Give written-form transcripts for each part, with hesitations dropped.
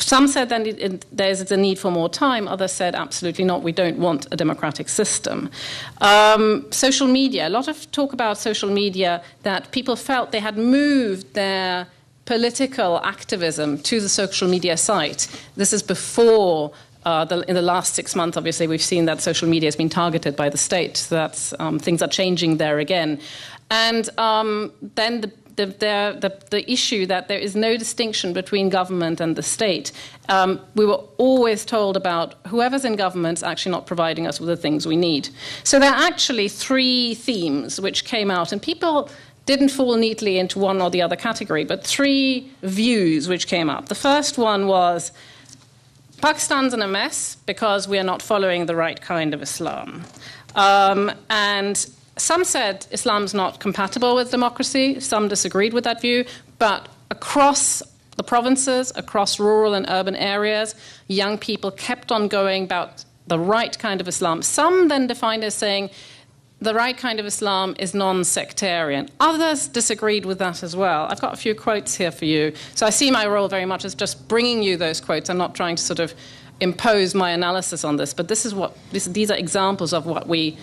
Some said that there's a need for more time. Others said, absolutely not, we don't want a democratic system. Social media, a lot of talk about social media, that people felt they had moved their political activism to the social media site. This is before, in the last 6 months, obviously, we've seen that social media has been targeted by the state. So that's, things are changing there again. And then the issue that there is no distinction between government and the state. We were always told about whoever's in government is actually not providing us with the things we need. So there are actually 3 themes which came out, and people didn't fall neatly into one or the other category, but 3 views which came up. The first one was, Pakistan's in a mess because we are not following the right kind of Islam. And some said Islam's not compatible with democracy. Some disagreed with that view. But across the provinces, across rural and urban areas, young people kept on going about the right kind of Islam. Some then defined as saying the right kind of Islam is non-sectarian. Others disagreed with that as well. I've got a few quotes here for you. So I see my role very much as just bringing you those quotes. I'm not trying to sort of impose my analysis on this, but this is these are examples of what we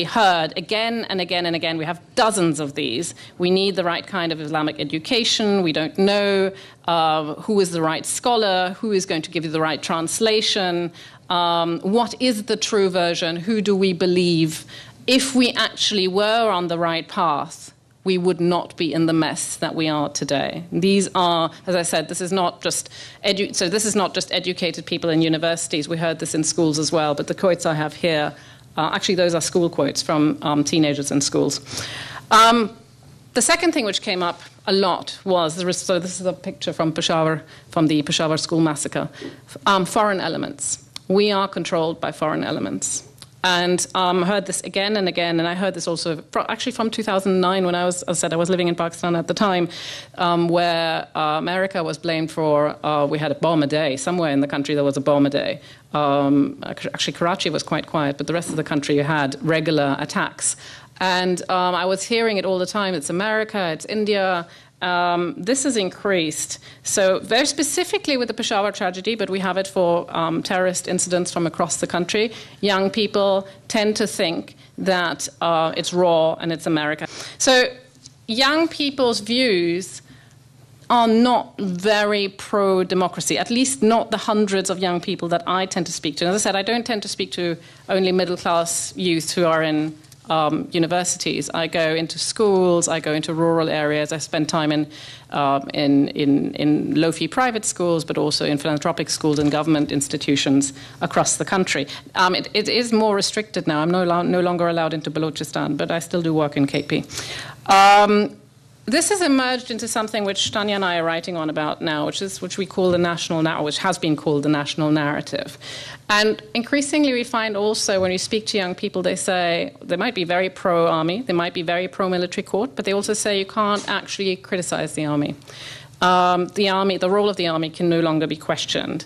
heard again and again and again. We have dozens of these. We need the right kind of Islamic education. We don't know who is the right scholar, who is going to give you the right translation, what is the true version, who do we believe. If we actually were on the right path, we would not be in the mess that we are today. These are, as I said, this is not just educated people in universities. We heard this in schools as well, but the quotes I have here, actually those are school quotes from teenagers in schools. The second thing which came up a lot was, so this is a picture from Peshawar, from the Peshawar school massacre, foreign elements. We are controlled by foreign elements. And I heard this again and again, and I heard this also actually from 2009 when I was living in Pakistan at the time, where America was blamed for, we had a bomb a day. Somewhere in the country there was a bomb a day. Actually, Karachi was quite quiet, but the rest of the country had regular attacks. And I was hearing it all the time. It's America, it's India. This has increased. So very specifically with the Peshawar tragedy, but we have it for terrorist incidents from across the country, young people tend to think that it's raw and it's America. So young people's views are not very pro-democracy, at least not the hundreds of young people that I tend to speak to. And as I said, I don't tend to speak to only middle-class youth who are in universities. I go into schools, I go into rural areas, I spend time in low-fee private schools, but also in philanthropic schools and government institutions across the country. It is more restricted now. I'm no longer allowed into Balochistan, but I still do work in KP. This has emerged into something which Tanya and I are writing on about now, which we call the national narrative, which has been called the national narrative. And increasingly we find also when we speak to young people, they say they might be very pro-army, they might be very pro-military court, but they also say you can't actually criticize the army. The role of the army can no longer be questioned.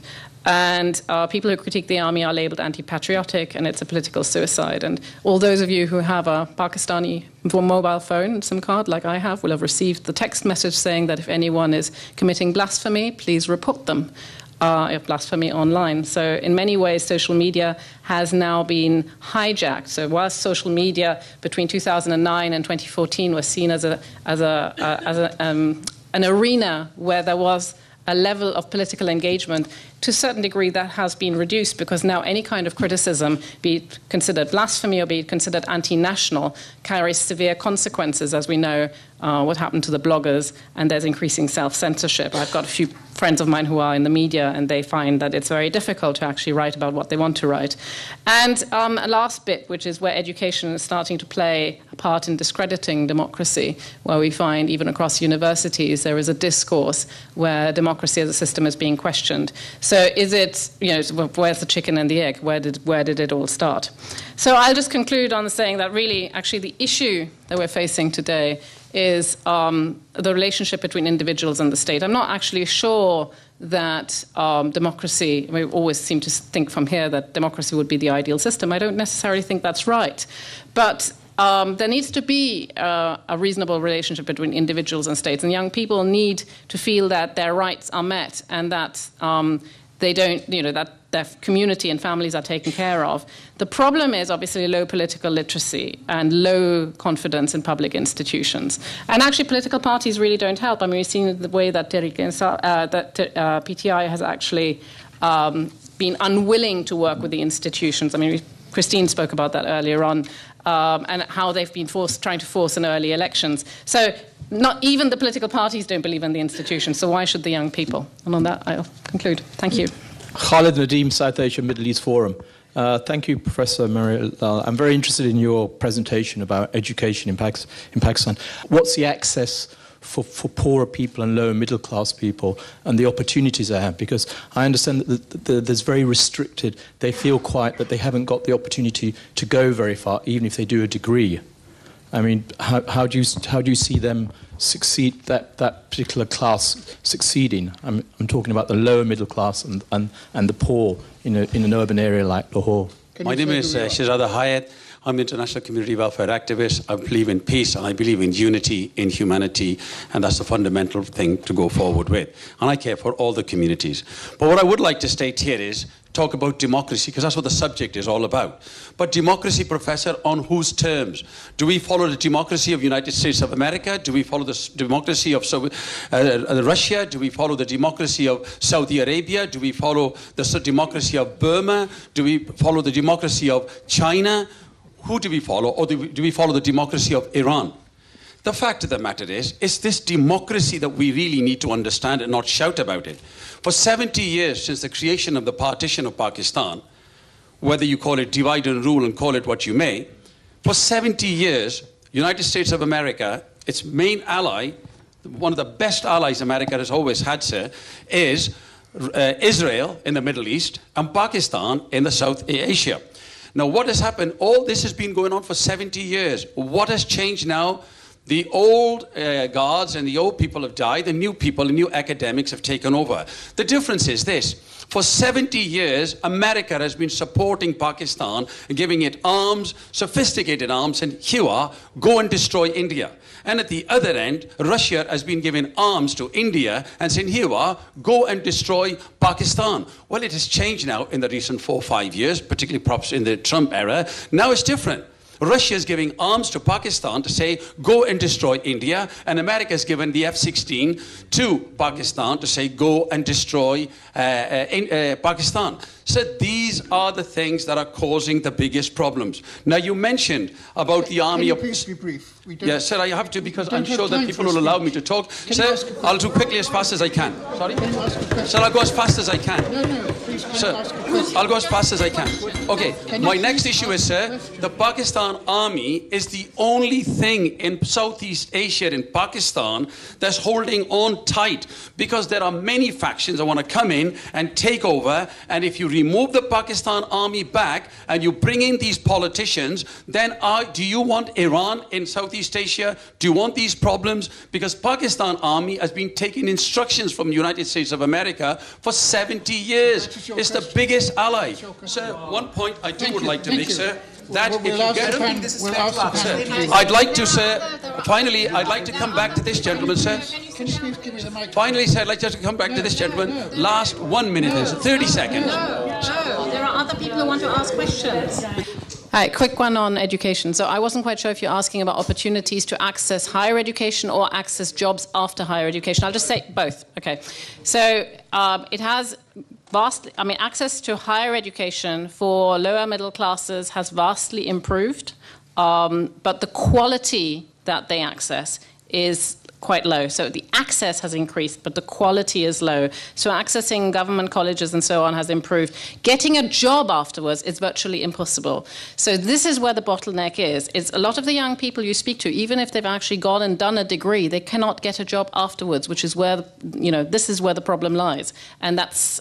And people who critique the army are labeled anti-patriotic, and it's a political suicide. And all those of you who have a Pakistani mobile phone SIM card, like I have, will have received the text message saying that if anyone is committing blasphemy, please report them, if blasphemy online. So in many ways, social media has now been hijacked. So whilst social media between 2009 and 2014 was seen as an arena where there was a level of political engagement, to a certain degree that has been reduced because now any kind of criticism, be it considered blasphemy or be it considered anti-national, carries severe consequences, as we know what happened to the bloggers, and there's increasing self-censorship. I've got a few friends of mine who are in the media, and they find that it's very difficult to actually write about what they want to write. And a last bit, which is where education is starting to play a part in discrediting democracy, where we find even across universities there is a discourse where democracy as a system is being questioned. So is it, where's the chicken and the egg? Where did it all start? So I'll just conclude on saying that really, actually, the issue that we're facing today is the relationship between individuals and the state. I'm not actually sure that democracy, we always seem to think from here that democracy would be the ideal system. I don't necessarily think that's right. But there needs to be a reasonable relationship between individuals and states, and young people need to feel that their rights are met and that they don't, that their community and families are taken care of. The problem is obviously low political literacy and low confidence in public institutions. And actually political parties really don't help. I mean, we've seen the way that PTI has actually been unwilling to work with the institutions. I mean, Christine spoke about that earlier on, and how they've been trying to force in early elections. So not even the political parties don't believe in the institutions, so why should the young people? And on that, I'll conclude. Thank you. Khalid Nadeem, South Asia Middle East Forum. Thank you, Professor Maria. I'm very interested in your presentation about education in Pakistan. What's the access for poorer people and lower middle class people and the opportunities they have? Because I understand that there's very restricted, they feel quite that they haven't got the opportunity to go very far, even if they do a degree. I mean, how do you see them succeed, that particular class succeeding? I'm talking about the lower middle class and the poor in an urban area like Lahore. My name is Shahzada Hayat. I'm an international community welfare activist. I believe in peace and I believe in unity, in humanity, and that's the fundamental thing to go forward with. And I care for all the communities. But what I would like to state here is talk about democracy, because that's what the subject is all about. But democracy, Professor, on whose terms? Do we follow the democracy of the United States of America? Do we follow the democracy of Russia? Do we follow the democracy of Saudi Arabia? Do we follow the democracy of Burma? Do we follow the democracy of China? Who do we follow? Or do we follow the democracy of Iran? The fact of the matter is, it's this democracy that we really need to understand and not shout about it. For 70 years, since the creation of the partition of Pakistan, whether you call it divide and rule and call it what you may, for 70 years, United States of America, its main ally, one of the best allies America has always had, sir, is Israel in the Middle East and Pakistan in the South Asia. Now, what has happened? All this has been going on for 70 years. What has changed now? The old guards and the old people have died. The new people, the new academics have taken over. The difference is this. For 70 years, America has been supporting Pakistan and giving it arms, sophisticated arms, and here, go and destroy India. And at the other end, Russia has been giving arms to India and saying, here, go and destroy Pakistan. Well, it has changed now in the recent 4 or 5 years, particularly perhaps in the Trump era. Now it's different. Russia is giving arms to Pakistan to say, go and destroy India, and America has given the F-16 to Pakistan to say, go and destroy Pakistan. So these are the things that are causing the biggest problems. Now, you mentioned about the army of... Please be brief. Yes, sir, I have to, because I'm sure that people will allow me to talk. Sir, I'll do quickly as fast as I can. Sorry? Sir, I'll go as fast as I can. No, please. Sir, I'll go as fast as I can. Okay, my next issue is, sir, the Pakistan army is the only thing in Southeast Asia, in Pakistan, that's holding on tight, because there are many factions that want to come in and take over, and if you remove the Pakistan army back and you bring in these politicians, then do you want Iran in Southeast Asia? Do you want these problems? Because Pakistan army has been taking instructions from the United States of America for 70 years. It's the biggest ally. Sir, one point I would like to make, sir, that if you get... I'd like to, sir, finally, I'd like to come back to this gentleman, sir. Can you please give me the mic? Finally, sir, I'd like to come back to this gentleman. Last 1 minute, 30 seconds. No, there are other people who want to ask questions. All right, quick one on education. So I wasn't quite sure if you're asking about opportunities to access higher education or access jobs after higher education. I'll just say both. Okay. So it has access to higher education for lower middle classes has vastly improved, but the quality that they access is quite low. So the access has increased, but the quality is low. So accessing government colleges and so on has improved. Getting a job afterwards is virtually impossible. So this is where the bottleneck is. It's a lot of the young people you speak to, even if they've actually gone and done a degree, they cannot get a job afterwards, which is where, this is where the problem lies. And that's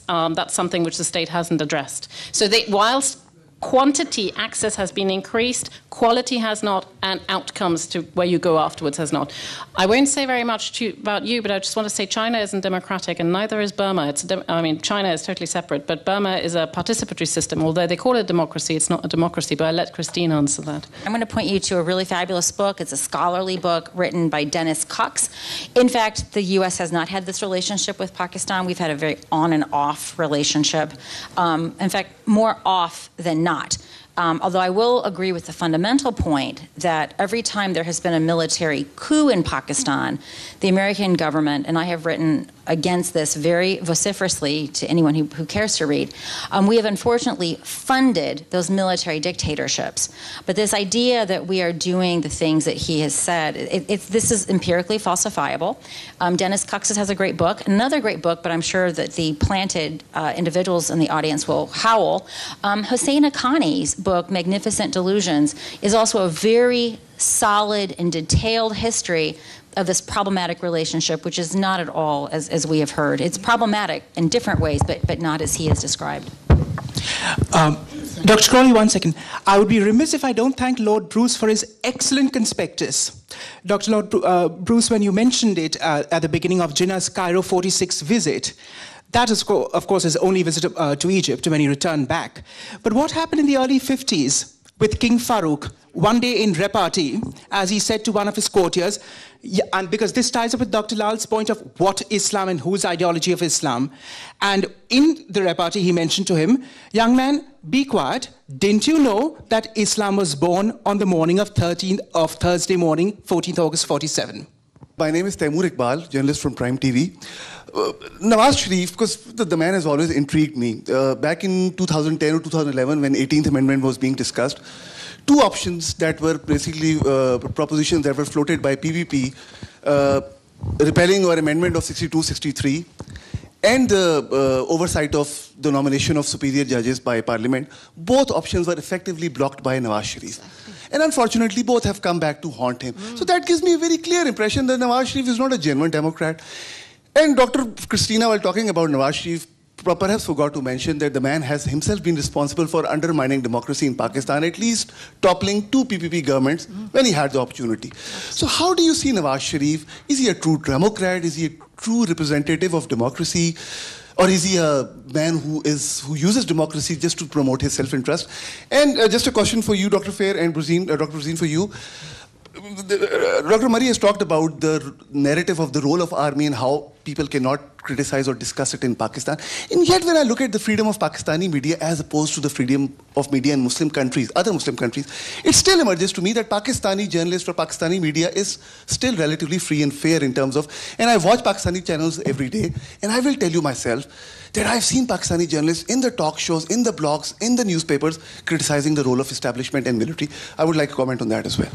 something which the state hasn't addressed. So whilst quantity, access has been increased, quality has not, and outcomes to where you go afterwards has not. I won't say very much about you, but I just want to say China isn't democratic, and neither is Burma. China is totally separate, but Burma is a participatory system. Although they call it a democracy, it's not a democracy, but I'll let Christine answer that. I'm going to point you to a really fabulous book. It's a scholarly book written by Dennis Cox. In fact, the U.S. has not had this relationship with Pakistan. We've had a very on and off relationship. In fact, more off than not. Although I will agree with the fundamental point that every time there has been a military coup in Pakistan, the American government, and I have written against this very vociferously to anyone who cares to read, we have unfortunately funded those military dictatorships. But this idea that we are doing the things that he has said, this is empirically falsifiable. Dennis Cox has a great book, another great book, but I'm sure that the planted individuals in the audience will howl. Hossein Haqqani's book, Magnificent Delusions, is also a very solid and detailed history of this problematic relationship, which is not at all as we have heard. It's problematic in different ways, but not as he has described. Dr. Crawley, 1 second. I would be remiss if I don't thank Lord Bruce for his excellent conspectus. Dr. Lord Bruce, when you mentioned it at the beginning of Jinnah's Cairo 46 visit, that is, of course, his only visit to Egypt when he returned back. But what happened in the early 50s with King Farouk, one day in repartee, as he said to one of his courtiers, and because this ties up with Dr. Lal's point of what Islam and whose ideology of Islam, and in the repartee he mentioned to him, young man, be quiet, didn't you know that Islam was born on the morning of Thursday morning, 14th August 47? My name is Taimur Iqbal, journalist from Prime TV. Nawaz Sharif, because the man has always intrigued me. Back in 2010 or 2011, when 18th Amendment was being discussed, two options that were basically propositions that were floated by PVP, repealing or amendment of 62, 63, and the oversight of the nomination of superior judges by Parliament, both options were effectively blocked by Nawaz Sharif. And unfortunately, both have come back to haunt him. So that gives me a very clear impression that Nawaz Sharif is not a genuine Democrat. And Dr. Christina, while talking about Nawaz Sharif, perhaps forgot to mention that the man has himself been responsible for undermining democracy in Pakistan, at least toppling two PPP governments when he had the opportunity. So how do you see Nawaz Sharif? Is he a true Democrat? Is he a true representative of democracy? Or is he a man who uses democracy just to promote his self-interest? And just a question for you, Dr. Fair, and Dr. Brzean, for you. Dr. Murray has talked about the narrative of the role of army and how people cannot criticize or discuss it in Pakistan. And yet when I look at the freedom of Pakistani media as opposed to the freedom of media in Muslim countries, other Muslim countries, it still emerges to me that Pakistani journalists or Pakistani media is still relatively free and fair in terms of, and I watch Pakistani channels every day, and I will tell you myself that I've seen Pakistani journalists in the talk shows, in the blogs, in the newspapers, criticizing the role of establishment and military. I would like to comment on that as well.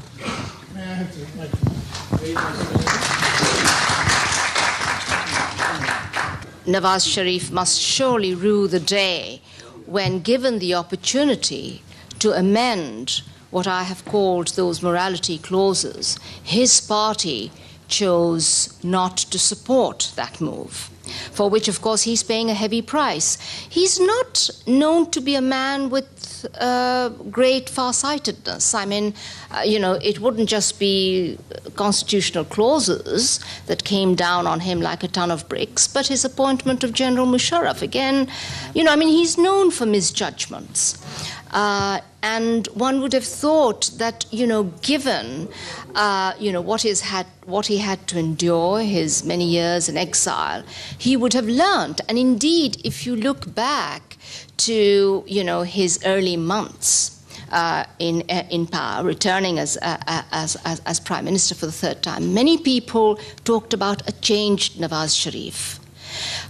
Nawaz Sharif must surely rue the day when given the opportunity to amend what I have called those morality clauses, his party chose not to support that move, for which, of course, he's paying a heavy price. He's not known to be a man with great farsightedness. I mean, it wouldn't just be constitutional clauses that came down on him like a ton of bricks, but his appointment of General Musharraf. Again, he's known for misjudgments. And one would have thought that, given, what he had to endure, his many years in exile, he would have learned. And indeed, if you look back to, his early months in power, returning as Prime Minister for the third time, many people talked about a changed Nawaz Sharif.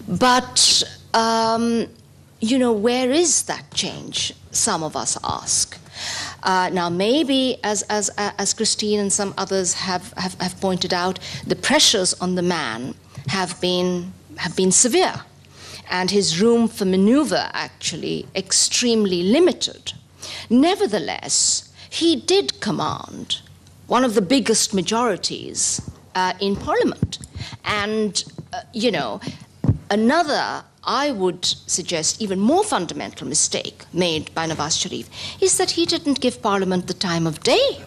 But, where is that change? Some of us ask. Now, maybe, as Christine and some others have pointed out, the pressures on the man have been severe, and his room for maneuver actually extremely limited. Nevertheless, he did command one of the biggest majorities in Parliament, and another I would suggest, even more fundamental mistake made by Nawaz Sharif is that he didn't give Parliament the time of day.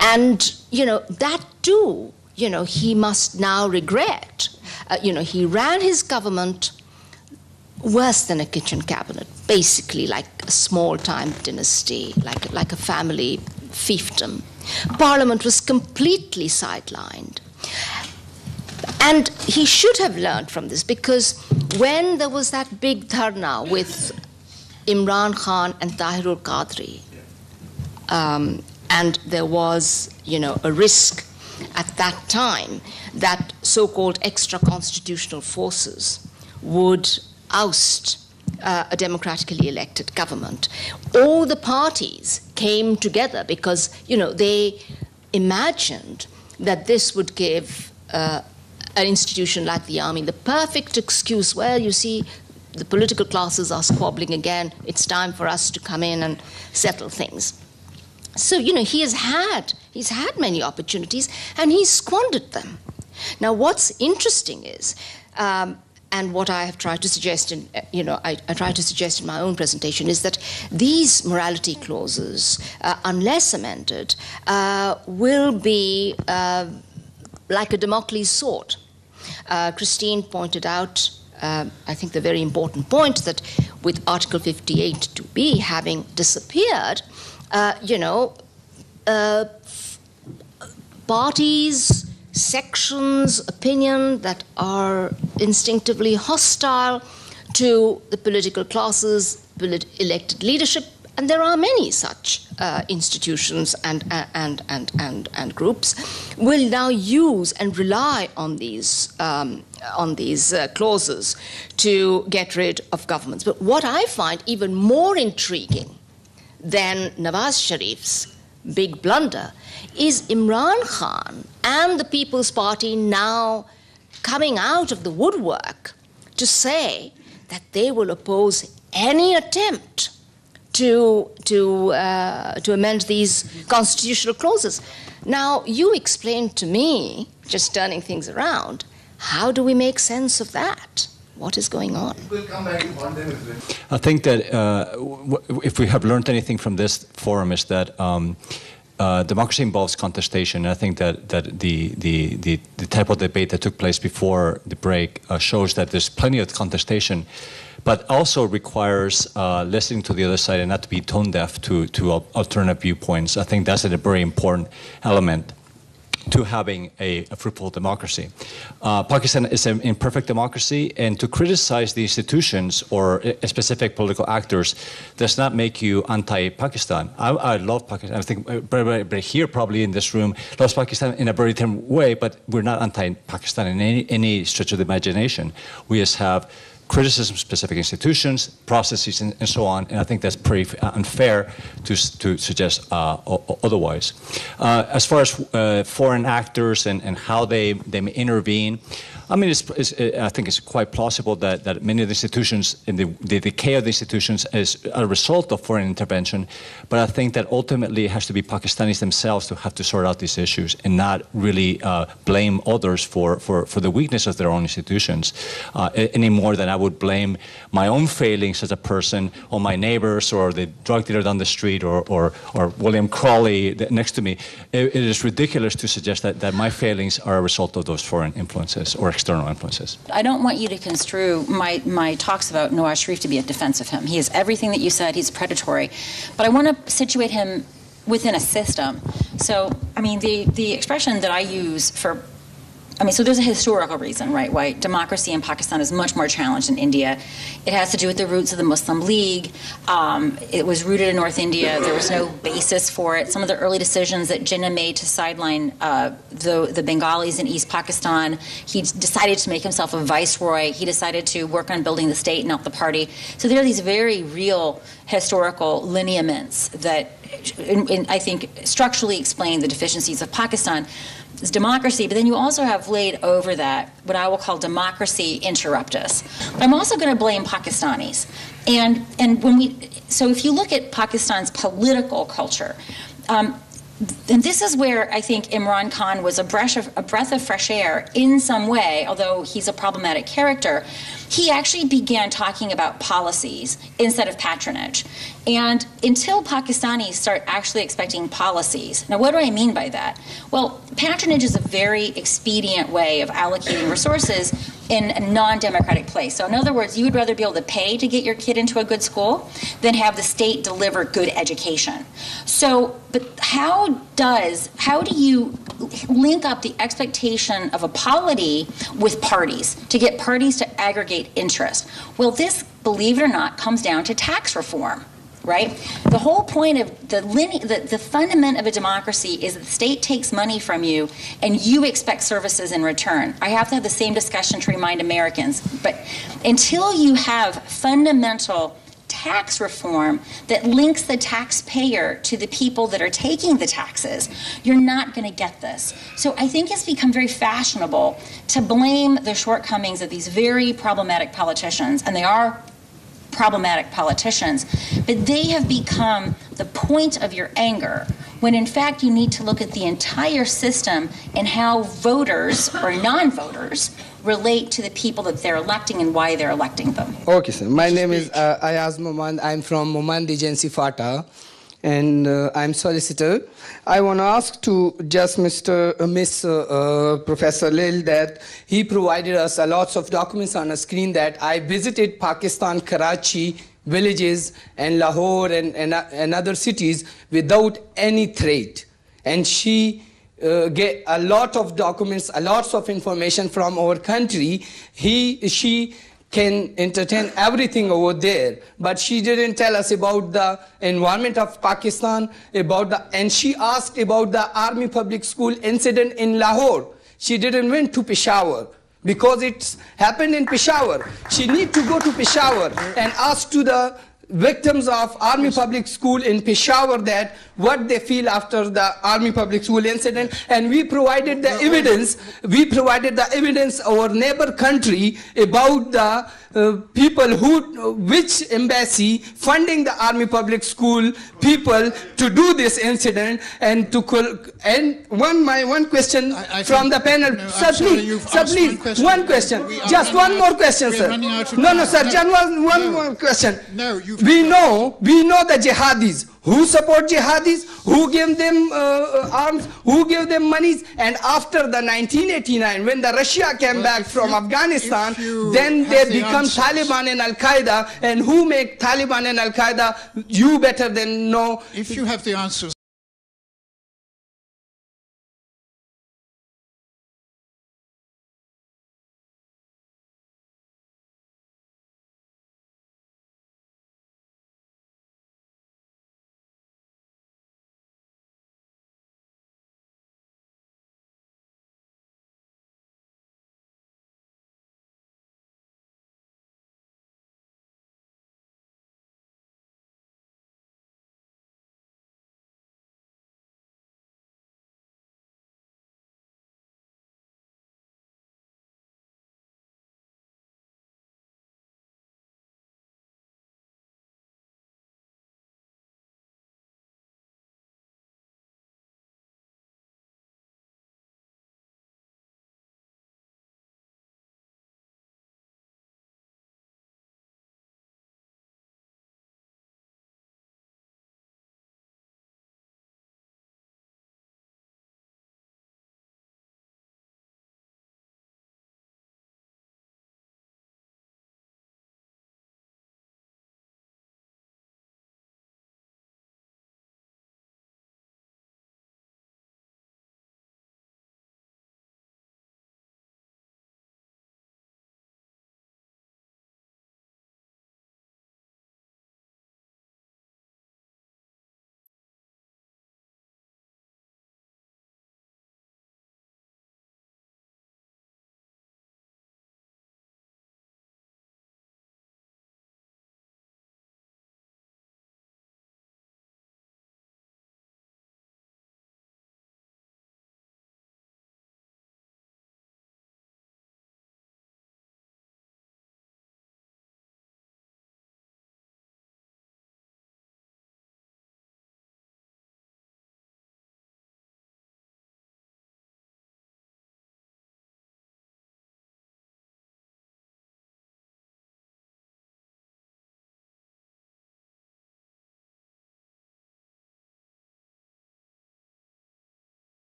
And, that too, he must now regret. He ran his government worse than a kitchen cabinet, basically like a small-time dynasty, like a family fiefdom. Parliament was completely sidelined. And he should have learned from this, because when there was that big dharna with Imran Khan and Tahirul Qadri, and there was, a risk at that time that so-called extra-constitutional forces would oust a democratically elected government. All the parties came together because, they imagined that this would give an institution like the army the perfect excuse. Well, you see, the political classes are squabbling again. It's time for us to come in and settle things. So, he's had many opportunities, and he's squandered them. Now, what's interesting is, and what I have tried to suggest in, I tried to suggest in my own presentation, is that these morality clauses, unless amended, will be like a Damocles sword. Christine pointed out, I think, the very important point that with Article 58 2B having disappeared, parties, sections, opinion that are instinctively hostile to the political classes, elected leadership, and there are many such institutions and groups, will now use and rely on these clauses to get rid of governments. But what I find even more intriguing than Nawaz Sharif's big blunder is Imran Khan and the People's Party now coming out of the woodwork to say that they will oppose any attempt to amend these constitutional clauses. Now, you explained to me, just turning things around, how do we make sense of that? What is going on? I think that if we have learned anything from this forum is that democracy involves contestation. I think that the type of debate that took place before the break shows that there's plenty of contestation, but also requires listening to the other side and not to be tone deaf to alternate viewpoints. I think that's a very important element to having a fruitful democracy. Pakistan is an imperfect democracy, and to criticize the institutions or specific political actors does not make you anti-Pakistan. I love Pakistan. I think everybody here probably in this room loves Pakistan in a very different way, but we're not anti-Pakistan in any stretch of the imagination. We just have criticism of specific institutions, processes, and so on, and I think that's pretty unfair to suggest otherwise. As far as foreign actors and how they may intervene, I mean, I think it's quite plausible that many of the institutions, in the decay of the institutions is a result of foreign intervention, but I think that ultimately it has to be Pakistanis themselves to have to sort out these issues and not really blame others for the weakness of their own institutions, any more than I would blame my own failings as a person on my neighbors or the drug dealer down the street or William Crawley next to me. It is ridiculous to suggest that my failings are a result of those foreign influences or external influences. I don't want you to construe my talks about Nawaz Sharif to be a defense of him. He is everything that you said. He's predatory. But I want to situate him within a system. So, I mean, the expression that I use for, so there's a historical reason, right, why democracy in Pakistan is much more challenged than India. It has to do with the roots of the Muslim League. It was rooted in North India. There was no basis for it. Some of the early decisions that Jinnah made to sideline the Bengalis in East Pakistan, he decided to make himself a viceroy. He decided to work on building the state, not the party. So there are these very real historical lineaments that, I think, structurally explain the deficiencies of Pakistan. It's democracy, but then you also have laid over that what I will call democracy interruptus. But I'm also going to blame Pakistanis. And if you look at Pakistan's political culture, and this is where I think Imran Khan was a breath of fresh air in some way, although he's a problematic character. He actually began talking about policies instead of patronage. And until Pakistanis start actually expecting policies, now what do I mean by that? Well, patronage is a very expedient way of allocating resources in a non-democratic place. So in other words, you would rather be able to pay to get your kid into a good school than have the state deliver good education. So, but how do you link up the expectation of a polity with parties to get parties to aggregate interest? Well, this, believe it or not, comes down to tax reform. Right? The whole point of the fundament of a democracy is that the state takes money from you and you expect services in return. I have to have the same discussion to remind Americans, but until you have fundamental tax reform that links the taxpayer to the people that are taking the taxes, you're not going to get this. So I think it's become very fashionable to blame the shortcomings of these very problematic politicians, and they are problematic politicians, but they have become the point of your anger, when in fact you need to look at the entire system and how voters or non-voters relate to the people that they're electing and why they're electing them. Okay, sir. My name is Ayaz Moman. I'm from Moman Regency Fata, and I'm solicitor. I want to ask to just Professor Lil that he provided us a lots of documents on a screen that I visited Pakistan, Karachi, villages, and Lahore and other cities without any threat. And she get a lot of documents, a lots of information from our country. She can entertain everything over there, but she didn't tell us about the environment of Pakistan, and she asked about the Army Public School incident in Lahore. She didn't went to Peshawar because it's happened in Peshawar. She need to go to Peshawar and ask to the victims of Army Public School in Peshawar that what they feel after the Army Public School incident, and we provided the evidence. We provided the evidence our neighbor country about the people which embassy funding the Army Public School people to do this incident and to one question from the panel. Sir, please, one question. Just one more question, sir. No, sir, just one more question. No, we know the jihadis. Who support jihadis? Who gave them arms? Who gave them monies? And after the 1989, when the Russia came back from Afghanistan, then they become Taliban and Al-Qaeda. And who make Taliban and Al-Qaeda? You better than know. If you have the answers.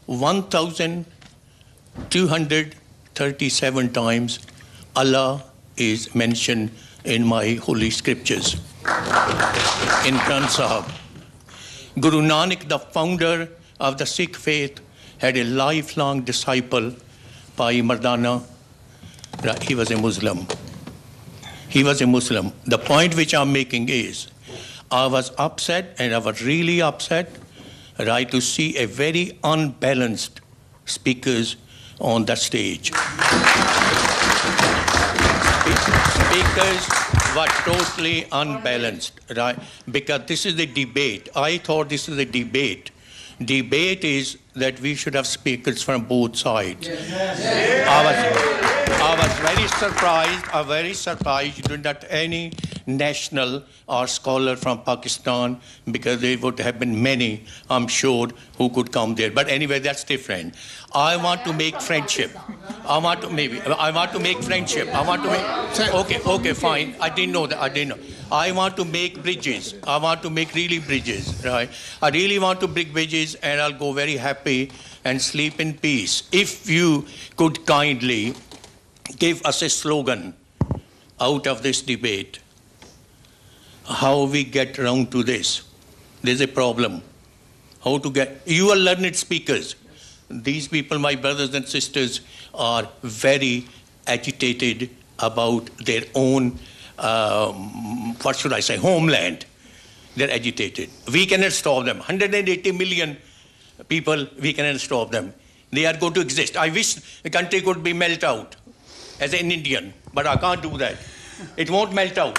1,237 times Allah is mentioned in my holy scriptures. In Granth Sahib, Guru Nanak, the founder of the Sikh faith, had a lifelong disciple, Bhai Mardana. He was a Muslim. He was a Muslim. The point which I'm making is, I was upset, and I was really upset, right, to see a very unbalanced speakers on the stage. Speakers were totally unbalanced, right? Because this is a debate. I thought this is a debate. Debate is that we should have speakers from both sides. I was very surprised that any national or scholar from Pakistan, because there would have been many, I'm sure, who could come there. But anyway, that's different. I want to make friendship. Okay, fine. I didn't know that. I want to make bridges. I want to make really bridges, right? I really want to make bridges, and I'll go very happy and sleep in peace. If you could kindly give us a slogan out of this debate, how we get around to this. There's a problem. How to get, you are learned speakers. These people, my brothers and sisters, are very agitated about their own, homeland. They're agitated. We cannot stop them. 180 million people, we cannot stop them. They are going to exist. I wish the country could be melt out as an Indian, but I can't do that. It won't melt out.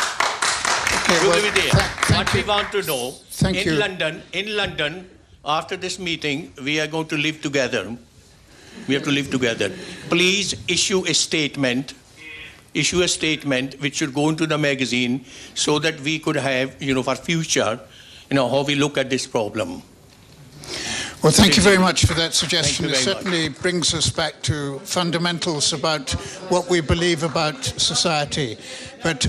Okay, well, what we want to know, in London, after this meeting, we are going to live together. We have to live together. Please issue a statement which should go into the magazine so that we could have, for future, how we look at this problem. Well, thank you very much for that suggestion. It certainly brings us back to fundamentals about what we believe about society. But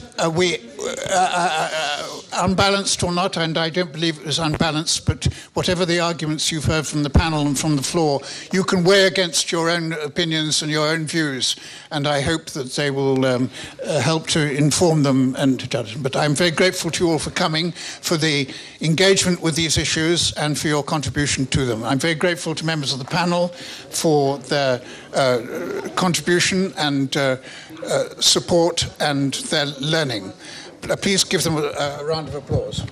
unbalanced or not, and I don't believe it was unbalanced, but whatever the arguments you've heard from the panel and from the floor, you can weigh against your own opinions and your own views, and I hope that they will help to inform them and judge them. But I'm very grateful to you all for coming, for the engagement with these issues, and for your contribution to them. I'm very grateful to members of the panel for their contribution and support and their learning. Please give them a round of applause.